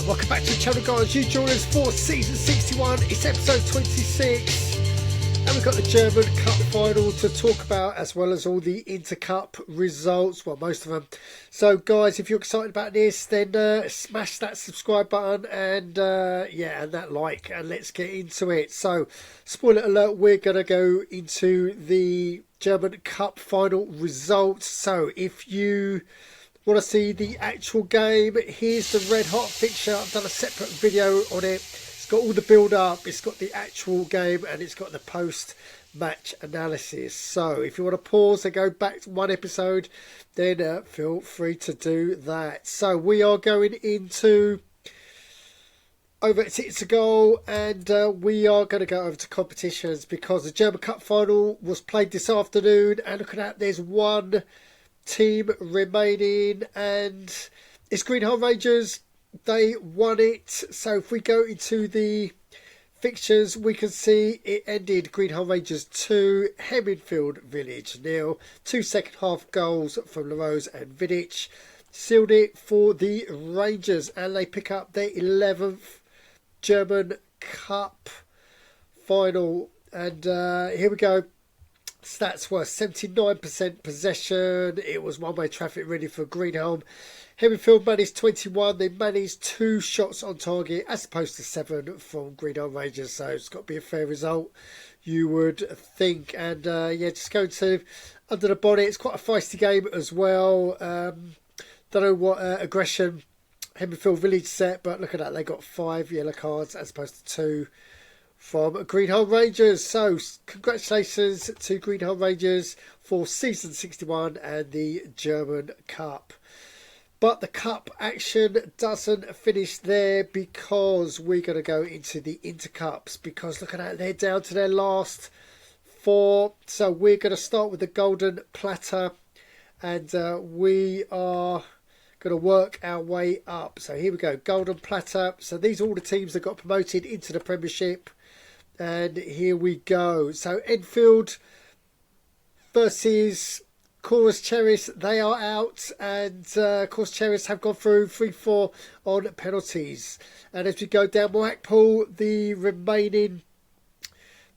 Welcome back to the channel, guys. You join us for season 61. It's episode 26, and we've got the German Cup final to talk about, as well as all the Intercup results. Well, most of them. So, guys, if you're excited about this, then smash that subscribe button and and that like, and let's get into it. So, spoiler alert: we're gonna go into the German Cup final results. So, if you want to see the actual game, here's the red hot fixture. I've done a separate video on it. It's got all the build up, it's got the actual game, and it's got the post match analysis. So if you want to pause and go back to one episode, then feel free to do that. So we are going into over at ITSAGOAL, and we are going to go over to competitions because the German Cup final was played this afternoon, and look at that, there's one team remaining, and it's Greenhill Rangers. They won it. So if we go into the fixtures, we can see it ended Greenhill Rangers 2, Hemmingfield Village 0. 2 second half goals from LaRose and Vidic sealed it for the Rangers, and they pick up their 11th German Cup final. And here we go. Stats were 79% possession. It was one-way traffic ready for Greenholm. Hemmingfield managed 21. They managed 2 shots on target as opposed to 7 from Greenholm Rangers. So it's got to be a fair result, you would think. And just going to under the bonnet, it's quite a feisty game as well. Don't know what aggression Hemmingfield Village set, but look at that. They got 5 yellow cards as opposed to 2 from Greenhill Rangers. So congratulations to Greenhill Rangers for season 61 and the German Cup. But the Cup action doesn't finish there, because we're going to go into the Intercups, because look at that, they're down to their last 4. So we're going to start with the Golden Platter, and we are going to work our way up. So here we go, Golden Platter. So these are all the teams that got promoted into the Premiership. And here we go. So Enfield versus Chorus Cherries. They are out, and Chorus Cherries have gone through 3-4 on penalties. And as we go down, Moakpool, the remaining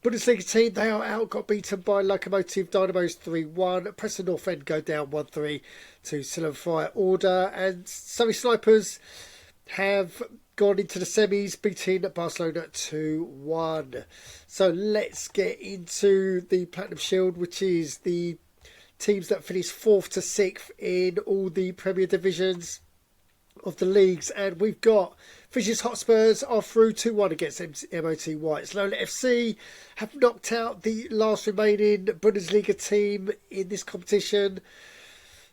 Bundesliga team, they are out. Got beaten by Locomotive Dynamos 3-1. Preston North End go down 1-3 to Silverfire Order. And Surrey Snipers have gone into the semis, beating Barcelona 2-1. So let's get into the Platinum Shield, which is the teams that finished 4th to 6th in all the Premier Divisions of the leagues. And we've got Fishers Hotspurs are through 2-1 against MOT Whites. Lola FC have knocked out the last remaining Bundesliga team in this competition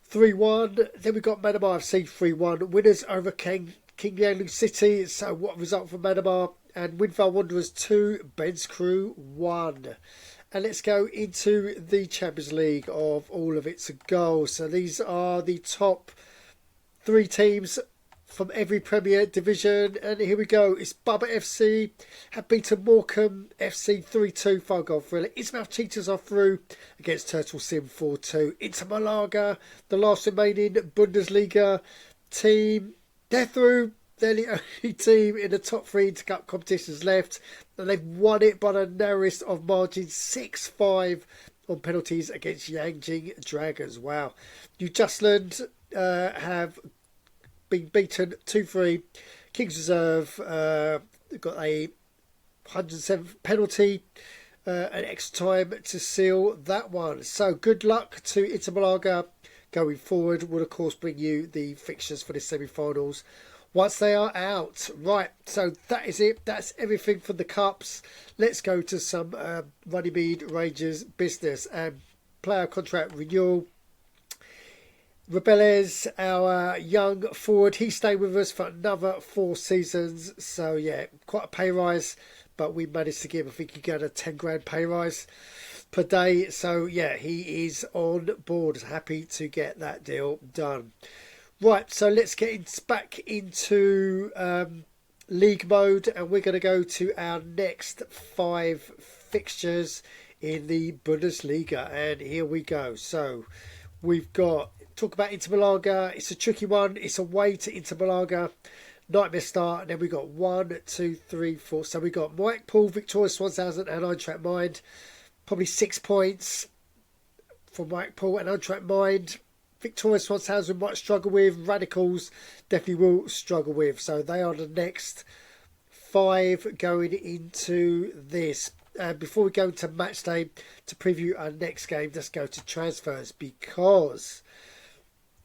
3-1. Then we've got Manama FC 3-1. Winners over King Yanlu City. So what result for Manama? And Windvale Wanderers 2, Ben's Crew 1. And let's go into the Champions League of all of its goals. So these are the top 3 teams from every Premier Division. And here we go. It's Bubba FC have beaten Morecambe FC 3-2, 5-goal thriller. Ismail Cheetahs are through against Turtle Sim 4-2. Inter Malaga, the last remaining Bundesliga team, they're through. They're the only team in the top 3 Intercup competitions left, and they've won it by the narrowest of margins, 6-5 on penalties against Yanjing Dragons. Wow. New Justland have been beaten 2-3. Kings Reserve got a 107th penalty, an extra time to seal that one. So good luck to Inter Malaga going forward. We'll of course bring you the fixtures for the semi-finals once they are out. Right, so that is it. That's everything for the Cups. Let's go to some Runnymede Rangers business and player contract renewal. Rebelles, our young forward, he's staying with us for another 4 seasons. So yeah, quite a pay rise, but we managed to give, I think he got a 10 grand pay rise per day. So yeah, he is on board. Happy to get that deal done. Right, so let's get back into league mode, and we're going to go to our next 5 fixtures in the Bundesliga. And here we go. So we've got, talk about Inter Malaga. It's a tricky one. It's away to Inter Malaga. nightmare start. And then we got 1, 2, 3, 4. So we got Mike Paul, Victoria Swanshausen and Eintracht Mind. Probably 6 points for Mike Paul and Eintracht Mind. Victoria Swanshausen might struggle with. Radicals definitely will struggle with. So they are the next 5 going into this. And before we go to match day to preview our next game, let's go to transfers, because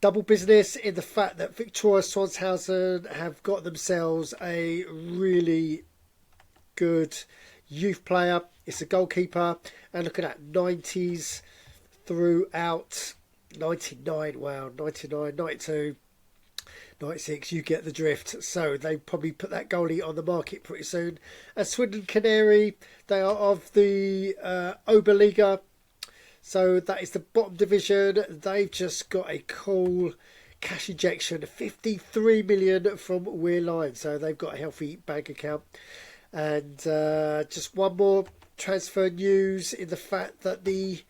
double business in the fact that Victoria Swanshausen have got themselves a really good youth player. It's a goalkeeper, and look at that, 90s throughout. 99, wow, 99, 92, 96, you get the drift. So they probably put that goalie on the market pretty soon. And Swindon Canary, they are of the Oberliga, so that is the bottom division. They've just got a cool cash injection, 53 million from Weir Line, so they've got a healthy bank account. And just one more transfer news in the fact that the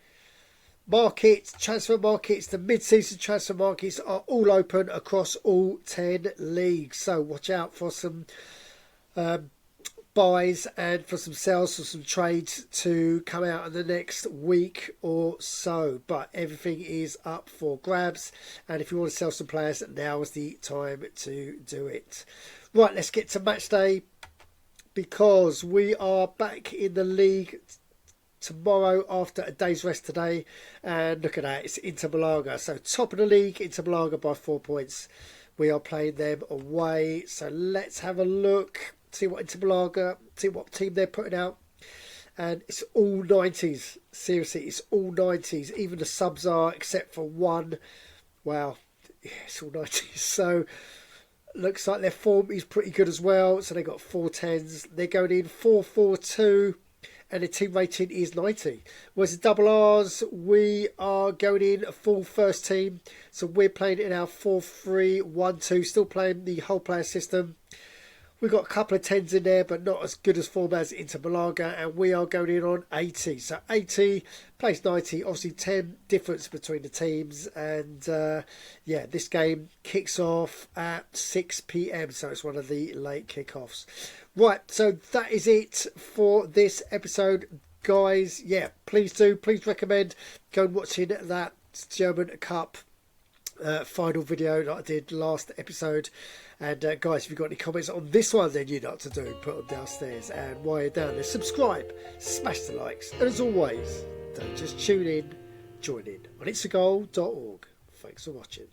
transfer markets, the mid-season transfer markets are all open across all 10 leagues. So watch out for some buys and for some sales, for some trades to come out in the next week or so. But everything is up for grabs. And if you want to sell some players, now is the time to do it. Right, let's get to match day, because we are back in the league tomorrow after a day's rest today. And look at that, it's Inter Malaga. So top of the league, Inter Malaga by 4 points. We are playing them away. So let's have a look, see what Inter Malaga, see what team they're putting out. And it's all 90s. Seriously, it's all 90s. Even the subs are, except for one. Wow, yeah, it's all 90s. So looks like their form is pretty good as well. So they got 4 10s. They're going in 4-4-2. And the team rating is 90. Whereas the double R's, we are going in a full first team. So we're playing in our 4-3-1-2. Still playing the whole player system. We've got a couple of 10s in there, but not as good as form as Inter Malaga. And we are going in on 80. So 80 plays 90. Obviously 10 difference between the teams. And yeah, this game kicks off at 6 p.m. So it's one of the late kickoffs. Right, so that is it for this episode, guys. Yeah, please recommend go and watching that German Cup final video that I did last episode. And guys, if you've got any comments on this one, then you know what to do. Put them downstairs. And while you're down there, subscribe, smash the likes. And as always, don't just tune in, join in on ITSAGOAL.org. Thanks for watching.